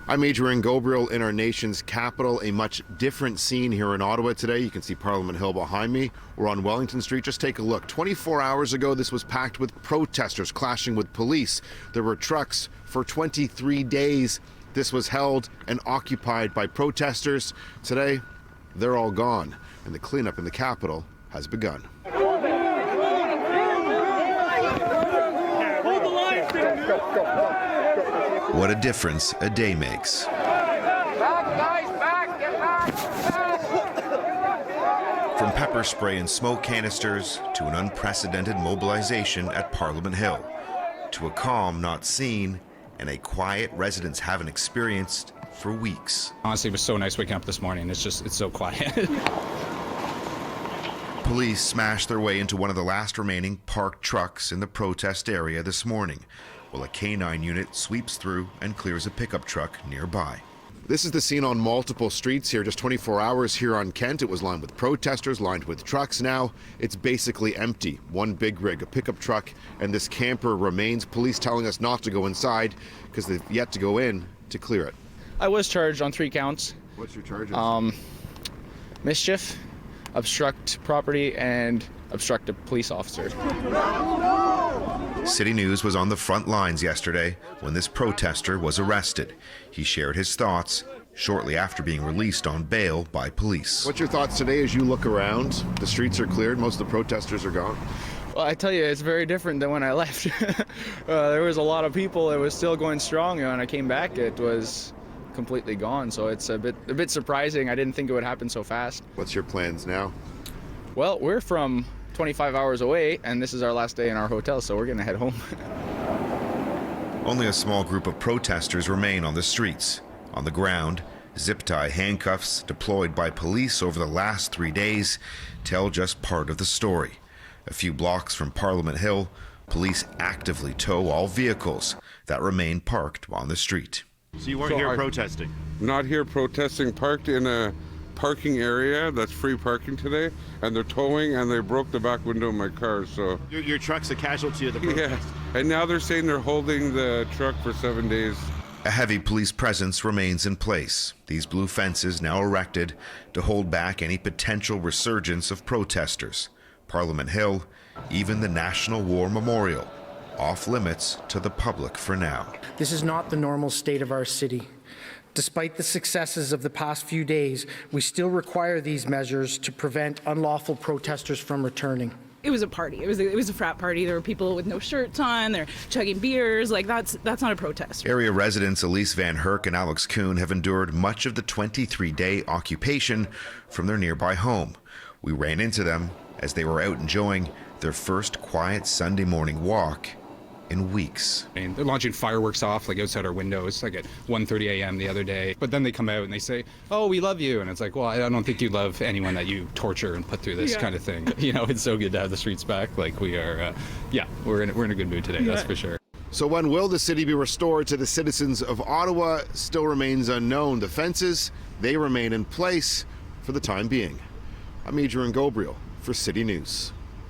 I'm Adrian Ghobrial in our nation's capital. A much different scene here in Ottawa today. You can see Parliament Hill behind me. We're on Wellington Street. Just take a look. 24 hours ago, this was packed with protesters clashing with police. There were trucks for 23 days. This was held and occupied by protesters. Today, they're all gone, and the cleanup in the capital has begun. What a difference a day makes. From pepper spray and smoke canisters to an unprecedented mobilization at Parliament Hill, to a calm not seen and a quiet residents haven't experienced for weeks. Honestly, it was so nice waking up this morning. It's so quiet. Police smashed their way into one of the last remaining parked trucks in the protest area this morning, while a K9 unit sweeps through and clears a pickup truck nearby. This is the scene on multiple streets here, just 24 hours here on Kent. It was lined with protesters, lined with trucks. Now it's basically empty. One big rig, a pickup truck, and this camper remains. Police telling us not to go inside because they've yet to go in to clear it. I was charged on 3 counts. What's your charges? Mischief, obstruct property, and obstruct a police officer. CityNews was on the front lines yesterday when this protester was arrested. He shared his thoughts shortly after being released on bail by police. What's your thoughts today as you look around? The streets are cleared, most of the protesters are gone. Well, I tell you, it's very different than when I left. There was a lot of people. It was still going strong, and when I came back, it was completely gone. So it's a bit surprising. I didn't think it would happen so fast. What's your plans now? Well, we're from 25 hours away, and this is our last day in our hotel, so we're gonna head home. Only a small group of protesters remain on the streets. On the ground, zip-tie handcuffs deployed by police over the last 3 days tell just part of the story. A few blocks from Parliament Hill, police actively tow all vehicles that remain parked on the street. So you weren't here protesting? Not here protesting, parked in a parking area that's free parking today, and they're towing, and they broke the back window of my car. So your truck's a casualty of the protest. Yeah, and now they're saying they're holding the truck for 7 days. A heavy police presence remains in place. These blue fences now erected to hold back any potential resurgence of protesters. Parliament Hill, even the National War Memorial, off limits to the public for now. This is not the normal state of our city. Despite the successes of the past few days, we still require these measures to prevent unlawful protesters from returning. It was a party. It was a frat party. There were people with no shirts on. They're chugging beers. Like, that's not a protest. Area residents Elise Van Herk and Alex Kuhn have endured much of the 23-day occupation from their nearby home. We ran into them as they were out enjoying their first quiet Sunday morning walk in weeks. And they're launching fireworks off like outside our windows like at 1:30 a.m. the other day. But then they come out and they say, "Oh, we love you." And it's like, well, I don't think you love anyone that you torture and put through this kind of thing. You know, it's so good to have the streets back. Like we are, we're in a good mood today, that's for sure. So when will the city be restored to the citizens of Ottawa still remains unknown. The fences, they remain in place for the time being. I'm Adrian Ghobrial for City News.